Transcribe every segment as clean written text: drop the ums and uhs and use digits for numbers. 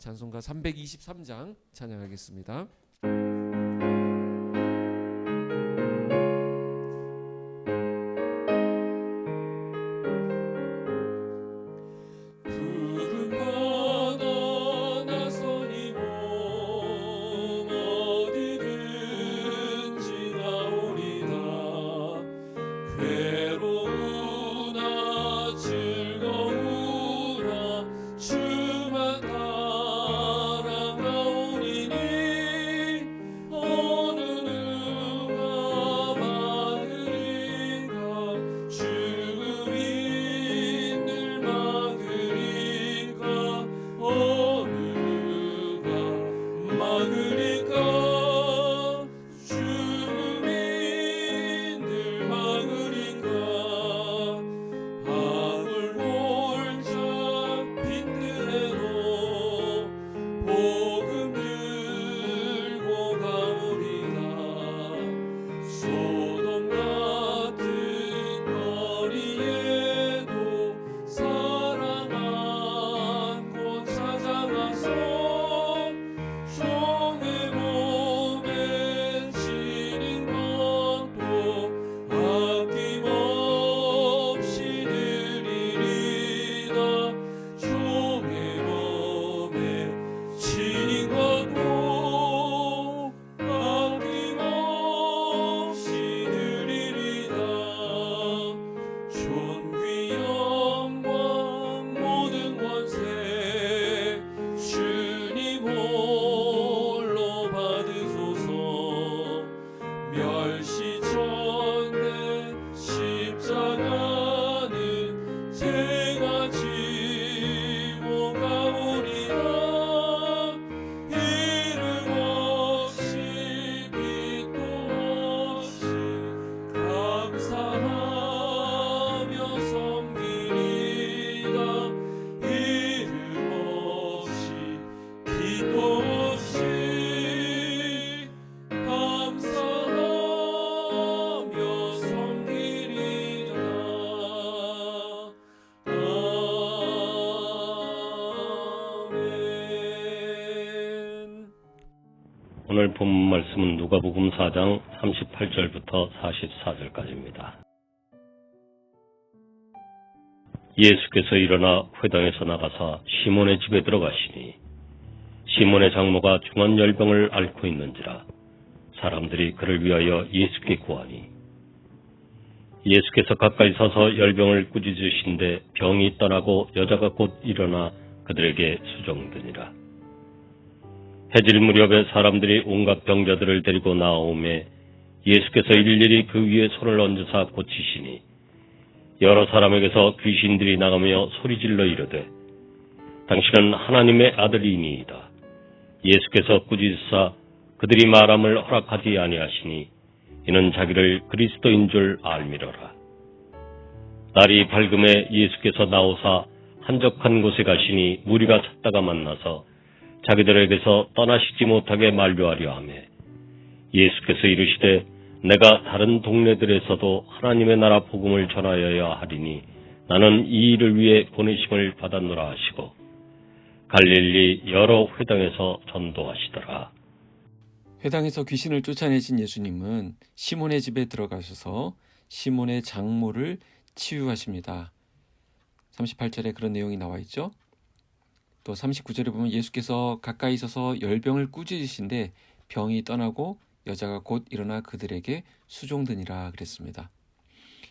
찬송가 323장 찬양하겠습니다. 오늘 본문 말씀은 누가복음 4장 38절부터 44절까지입니다. 예수께서 일어나 회당에서 나가사 시몬의 집에 들어가시니 시몬의 장모가 중한 열병을 앓고 있는지라 사람들이 그를 위하여 예수께 구하니 예수께서 가까이 서서 열병을 꾸짖으신데 병이 떠나고 여자가 곧 일어나 그들에게 수종드니라. 해질 무렵에 사람들이 온갖 병자들을 데리고 나오매 예수께서 일일이 그 위에 손을 얹으사 고치시니 여러 사람에게서 귀신들이 나가며 소리질러 이르되 당신은 하나님의 아들이니이다. 예수께서 꾸짖으사 그들이 말함을 허락하지 아니하시니 이는 자기를 그리스도인 줄 알미러라. 날이 밝음에 예수께서 나오사 한적한 곳에 가시니 무리가 찾다가 만나서 자기들에게서 떠나시지 못하게 만류하려 하며 예수께서 이르시되 내가 다른 동네들에서도 하나님의 나라 복음을 전하여야 하리니 나는 이 일을 위해 보내심을 받았노라 하시고 갈릴리 여러 회당에서 전도하시더라. 회당에서 귀신을 쫓아내신 예수님은 시몬의 집에 들어가셔서 시몬의 장모를 치유하십니다. 38절에 그런 내용이 나와 있죠. 또 39절에 보면 예수께서 가까이 서서 열병을 꾸짖으신데 병이 떠나고 여자가 곧 일어나 그들에게 수종드니라 그랬습니다.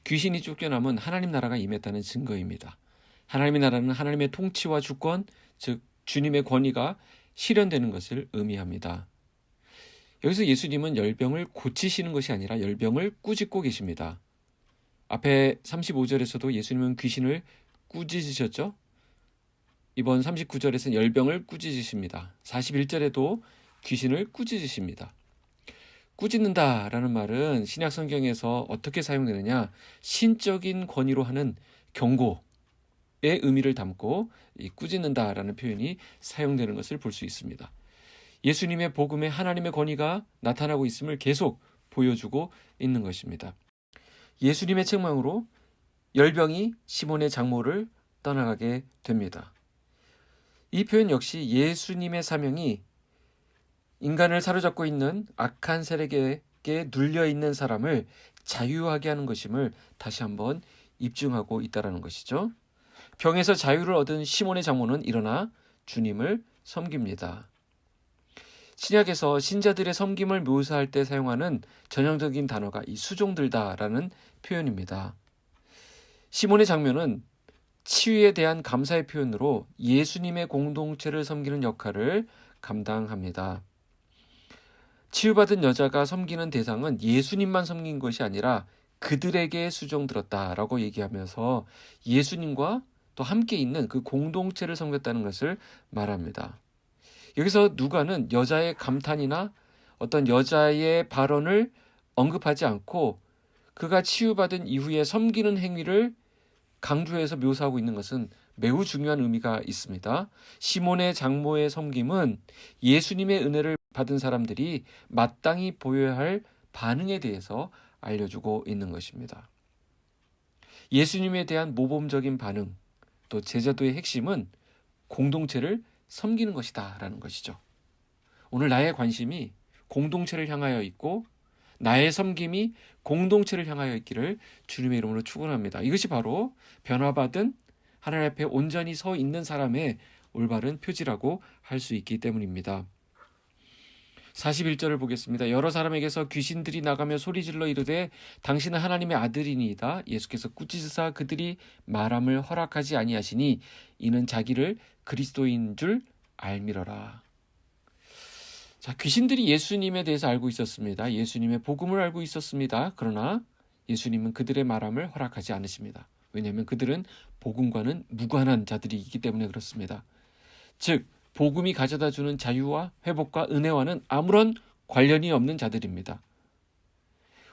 귀신이 쫓겨남은 하나님 나라가 임했다는 증거입니다. 하나님의 나라는 하나님의 통치와 주권, 즉 주님의 권위가 실현되는 것을 의미합니다. 여기서 예수님은 열병을 고치시는 것이 아니라 열병을 꾸짖고 계십니다. 앞에 35절에서도 예수님은 귀신을 꾸짖으셨죠? 이번 39절에서는 열병을 꾸짖으십니다. 41절에도 귀신을 꾸짖으십니다. 꾸짖는다라는 말은 신약 성경에서 어떻게 사용되느냐? 신적인 권위로 하는 경고의 의미를 담고 이 꾸짖는다라는 표현이 사용되는 것을 볼 수 있습니다. 예수님의 복음에 하나님의 권위가 나타나고 있음을 계속 보여주고 있는 것입니다. 예수님의 책망으로 열병이 시몬의 장모를 떠나가게 됩니다. 이 표현 역시 예수님의 사명이 인간을 사로잡고 있는 악한 세력에게 눌려 있는 사람을 자유하게 하는 것임을 다시 한번 입증하고 있다는 것이죠. 병에서 자유를 얻은 시몬의 장모는 일어나 주님을 섬깁니다. 신약에서 신자들의 섬김을 묘사할 때 사용하는 전형적인 단어가 이 수종들다라는 표현입니다. 시몬의 장면은 치유에 대한 감사의 표현으로 예수님의 공동체를 섬기는 역할을 감당합니다. 치유받은 여자가 섬기는 대상은 예수님만 섬긴 것이 아니라 그들에게 수종들었다라고 얘기하면서 예수님과 또 함께 있는 그 공동체를 섬겼다는 것을 말합니다. 여기서 누가는 여자의 감탄이나 어떤 여자의 발언을 언급하지 않고 그가 치유받은 이후에 섬기는 행위를 강조해서 묘사하고 있는 것은 매우 중요한 의미가 있습니다. 시몬의 장모의 섬김은 예수님의 은혜를 받은 사람들이 마땅히 보여야 할 반응에 대해서 알려주고 있는 것입니다. 예수님에 대한 모범적인 반응, 또 제자도의 핵심은 공동체를 섬기는 것이다 라는 것이죠. 오늘 나의 관심이 공동체를 향하여 있고 나의 섬김이 공동체를 향하여 있기를 주님의 이름으로 축원합니다. 이것이 바로 변화받은 하나님 앞에 온전히 서 있는 사람의 올바른 표지라고 할 수 있기 때문입니다. 41절을 보겠습니다. 여러 사람에게서 귀신들이 나가며 소리질러 이르되 당신은 하나님의 아들이니이다. 예수께서 꾸짖으사 그들이 말함을 허락하지 아니하시니 이는 자기를 그리스도인 줄 알미러라. 자, 귀신들이 예수님에 대해서 알고 있었습니다. 예수님의 복음을 알고 있었습니다. 그러나 예수님은 그들의 말함을 허락하지 않으십니다. 왜냐하면 그들은 복음과는 무관한 자들이기 때문에 그렇습니다. 즉 복음이 가져다주는 자유와 회복과 은혜와는 아무런 관련이 없는 자들입니다.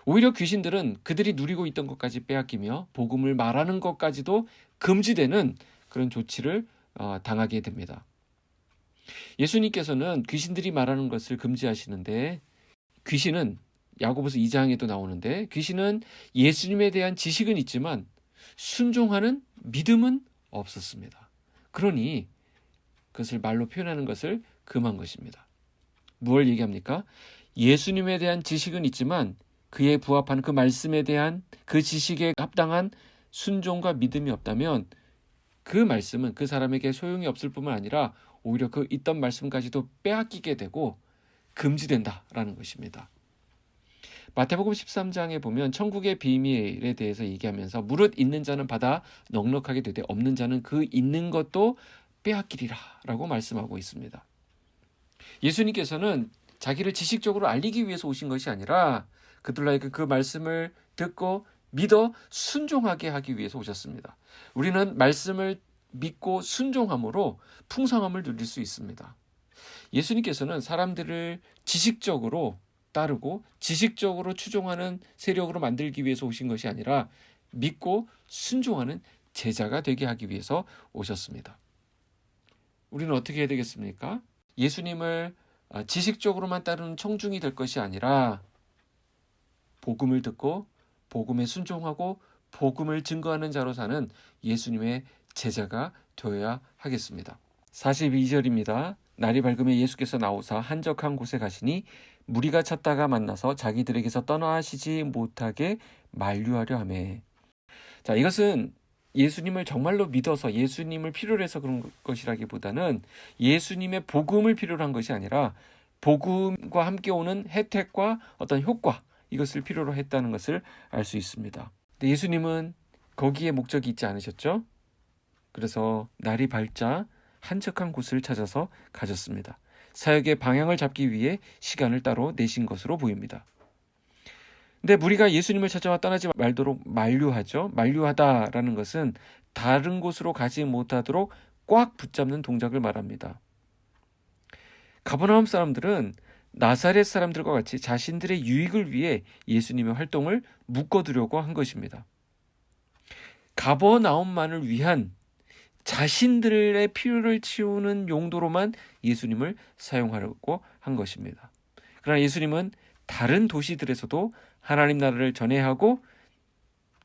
오히려 귀신들은 그들이 누리고 있던 것까지 빼앗기며 복음을 말하는 것까지도 금지되는 그런 조치를 당하게 됩니다. 예수님께서는 귀신들이 말하는 것을 금지하시는데 귀신은 야고보서 2장에도 나오는데 귀신은 예수님에 대한 지식은 있지만 순종하는 믿음은 없었습니다. 그러니 그것을 말로 표현하는 것을 금한 것입니다. 무엇을 얘기합니까? 예수님에 대한 지식은 있지만 그에 부합하는 그 말씀에 대한 그 지식에 합당한 순종과 믿음이 없다면 그 말씀은 그 사람에게 소용이 없을 뿐만 아니라 오히려 그 있던 말씀까지도 빼앗기게 되고 금지된다라는 것입니다. 마태복음 13장에 보면 천국의 비밀에 대해서 얘기하면서 무릇 있는 자는 받아 넉넉하게 되되 없는 자는 그 있는 것도 빼앗기리라 라고 말씀하고 있습니다. 예수님께서는 자기를 지식적으로 알리기 위해서 오신 것이 아니라 그들에게 그 말씀을 듣고 믿어 순종하게 하기 위해서 오셨습니다. 우리는 말씀을 믿고 순종함으로 풍성함을 누릴 수 있습니다. 예수님께서는 사람들을 지식적으로 따르고 지식적으로 추종하는 세력으로 만들기 위해서 오신 것이 아니라 믿고 순종하는 제자가 되게 하기 위해서 오셨습니다. 우리는 어떻게 해야 되겠습니까? 예수님을 지식적으로만 따르는 청중이 될 것이 아니라 복음을 듣고 복음에 순종하고 복음을 증거하는 자로 사는 예수님의 제자가 되어야 하겠습니다. 42절입니다. 날이 밝으면 예수께서 나오사 한적한 곳에 가시니 무리가 찾다가 만나서 자기들에게서 떠나시지 못하게 만류하려 하매. 자, 이것은 예수님을 정말로 믿어서 예수님을 필요로 해서 그런 것이라기보다는 예수님의 복음을 필요로 한 것이 아니라 복음과 함께 오는 혜택과 어떤 효과, 이것을 필요로 했다는 것을 알 수 있습니다. 근데 예수님은 거기에 목적이 있지 않으셨죠? 그래서 날이 밝자 한적한 곳을 찾아서 가셨습니다. 사역의 방향을 잡기 위해 시간을 따로 내신 것으로 보입니다. 근데 무리가 예수님을 찾아와 떠나지 말도록 만류하죠. 만류하다라는 것은 다른 곳으로 가지 못하도록 꽉 붙잡는 동작을 말합니다. 가버나움 사람들은 나사렛 사람들과 같이 자신들의 유익을 위해 예수님의 활동을 묶어두려고 한 것입니다. 가버나움만을 위한 자신들의 필요를 채우는 용도로만 예수님을 사용하려고 한 것입니다. 그러나 예수님은 다른 도시들에서도 하나님 나라를 전해야 하고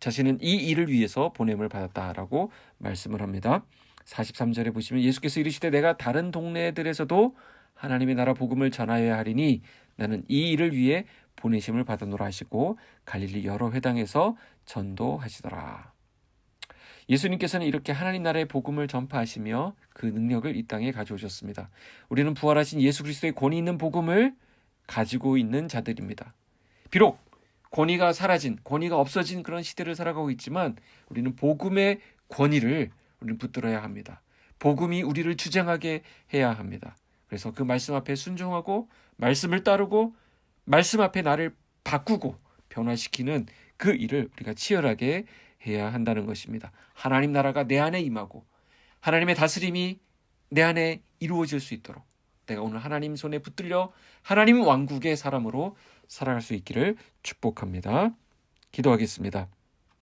자신은 이 일을 위해서 보냄을 받았다라고 말씀을 합니다. 43절에 보시면 예수께서 이르시되 내가 다른 동네들에서도 하나님의 나라 복음을 전하여야 하리니 나는 이 일을 위해 보내심을 받았노라 하시고 갈릴리 여러 회당에서 전도하시더라. 예수님께서는 이렇게 하나님 나라의 복음을 전파하시며 그 능력을 이 땅에 가져오셨습니다. 우리는 부활하신 예수 그리스도의 권위 있는 복음을 가지고 있는 자들입니다. 비록 권위가 사라진, 권위가 없어진 그런 시대를 살아가고 있지만 우리는 복음의 권위를 우리는 붙들어야 합니다. 복음이 우리를 주장하게 해야 합니다. 그래서 그 말씀 앞에 순종하고 말씀을 따르고 말씀 앞에 나를 바꾸고 변화시키는 그 일을 우리가 치열하게 해야 한다는 것입니다. 하나님 나라가 내 안에 임하고 하나님의 다스림이 내 안에 이루어질 수 있도록 내가 오늘 하나님 손에 붙들려 하나님 왕국의 사람으로 살아갈 수 있기를 축복합니다. 기도하겠습니다.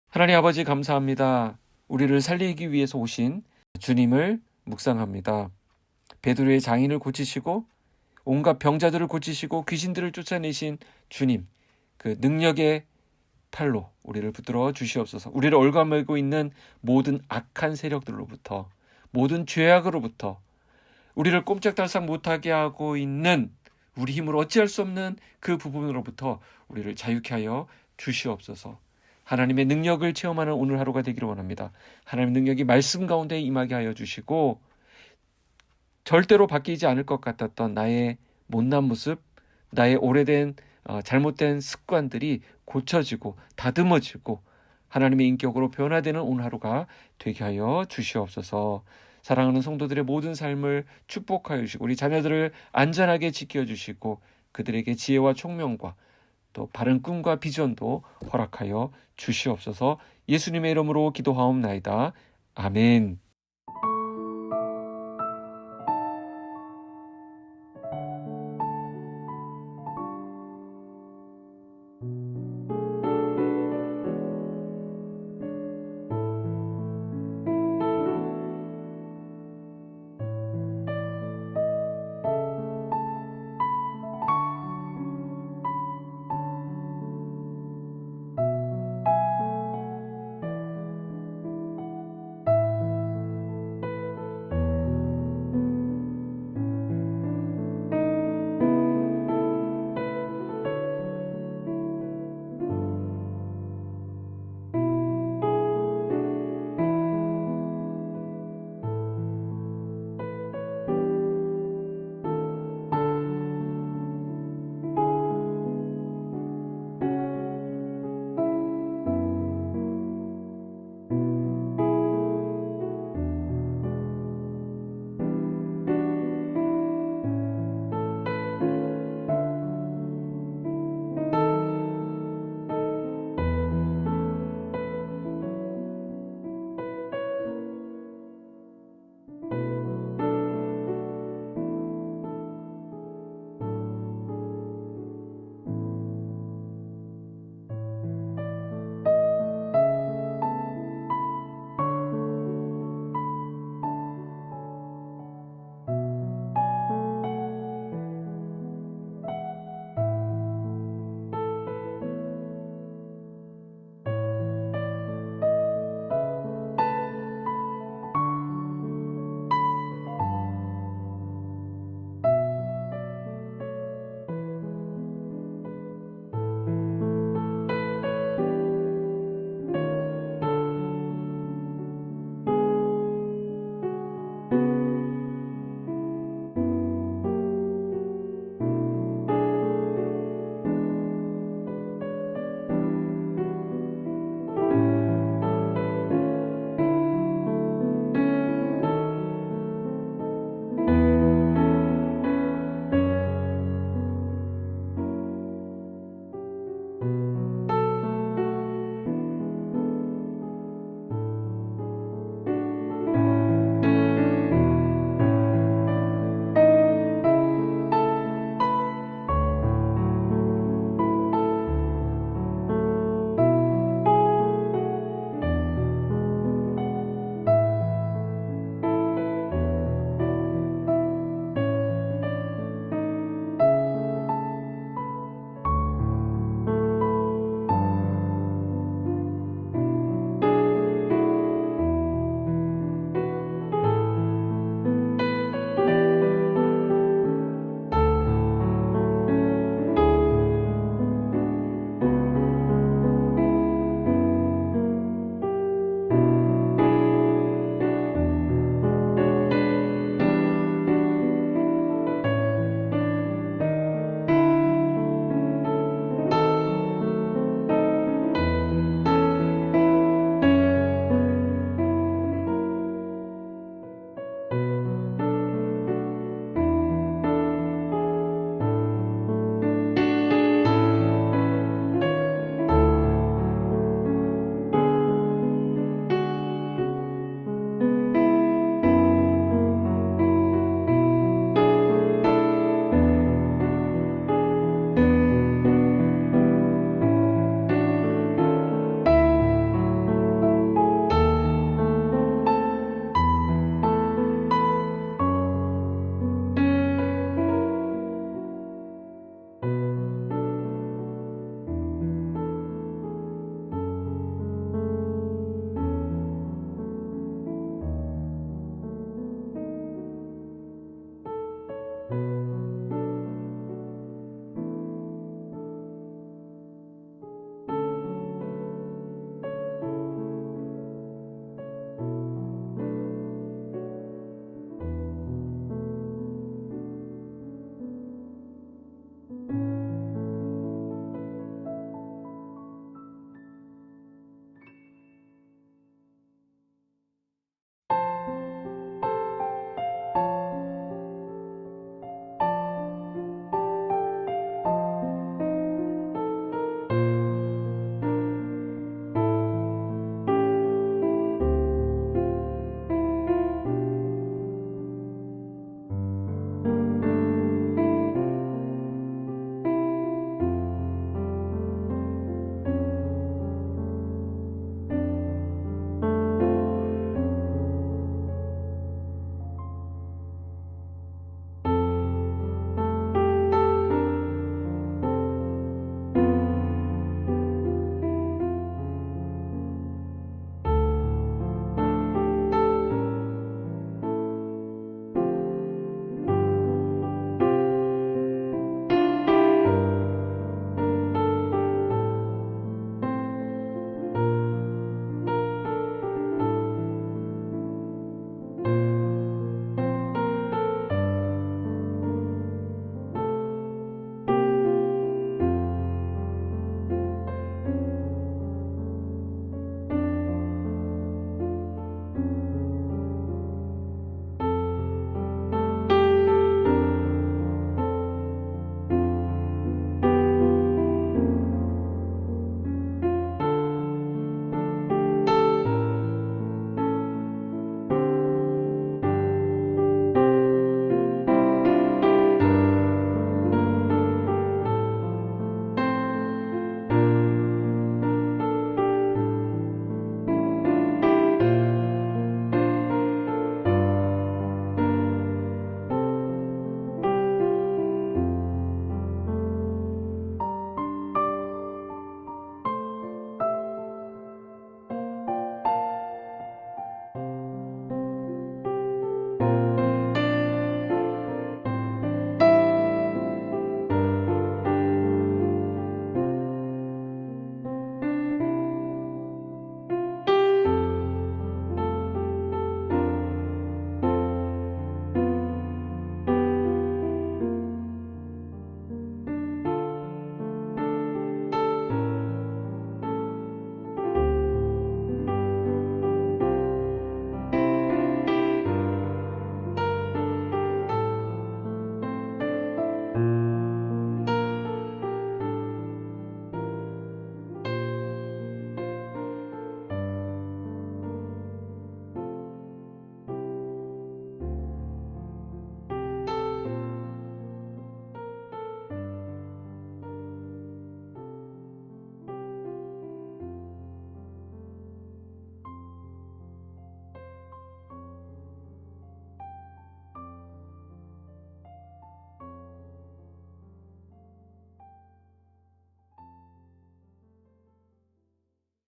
하나님 아버지 감사합니다. 우리를 살리기 위해서 오신 주님을 묵상합니다. 베드로의 장인을 고치시고 온갖 병자들을 고치시고 귀신들을 쫓아내신 주님, 그 능력의 팔로 우리를 붙들어 주시옵소서. 우리를 얽어매고 있는 모든 악한 세력들로부터, 모든 죄악으로부터, 우리를 꼼짝달싹 못하게 하고 있는 우리 힘으로 어찌할 수 없는 그 부분으로부터 우리를 자유케 하여 주시옵소서. 하나님의 능력을 체험하는 오늘 하루가 되기를 원합니다. 하나님의 능력이 말씀 가운데 임하게 하여 주시고 절대로 바뀌지 않을 것 같았던 나의 못난 모습, 나의 오래된 잘못된 습관들이 고쳐지고 다듬어지고 하나님의 인격으로 변화되는 오늘 하루가 되게 하여 주시옵소서. 사랑하는 성도들의 모든 삶을 축복하여 주시고 우리 자녀들을 안전하게 지켜주시고 그들에게 지혜와 총명과 또 바른 꿈과 비전도 허락하여 주시옵소서. 예수님의 이름으로 기도하옵나이다. 아멘.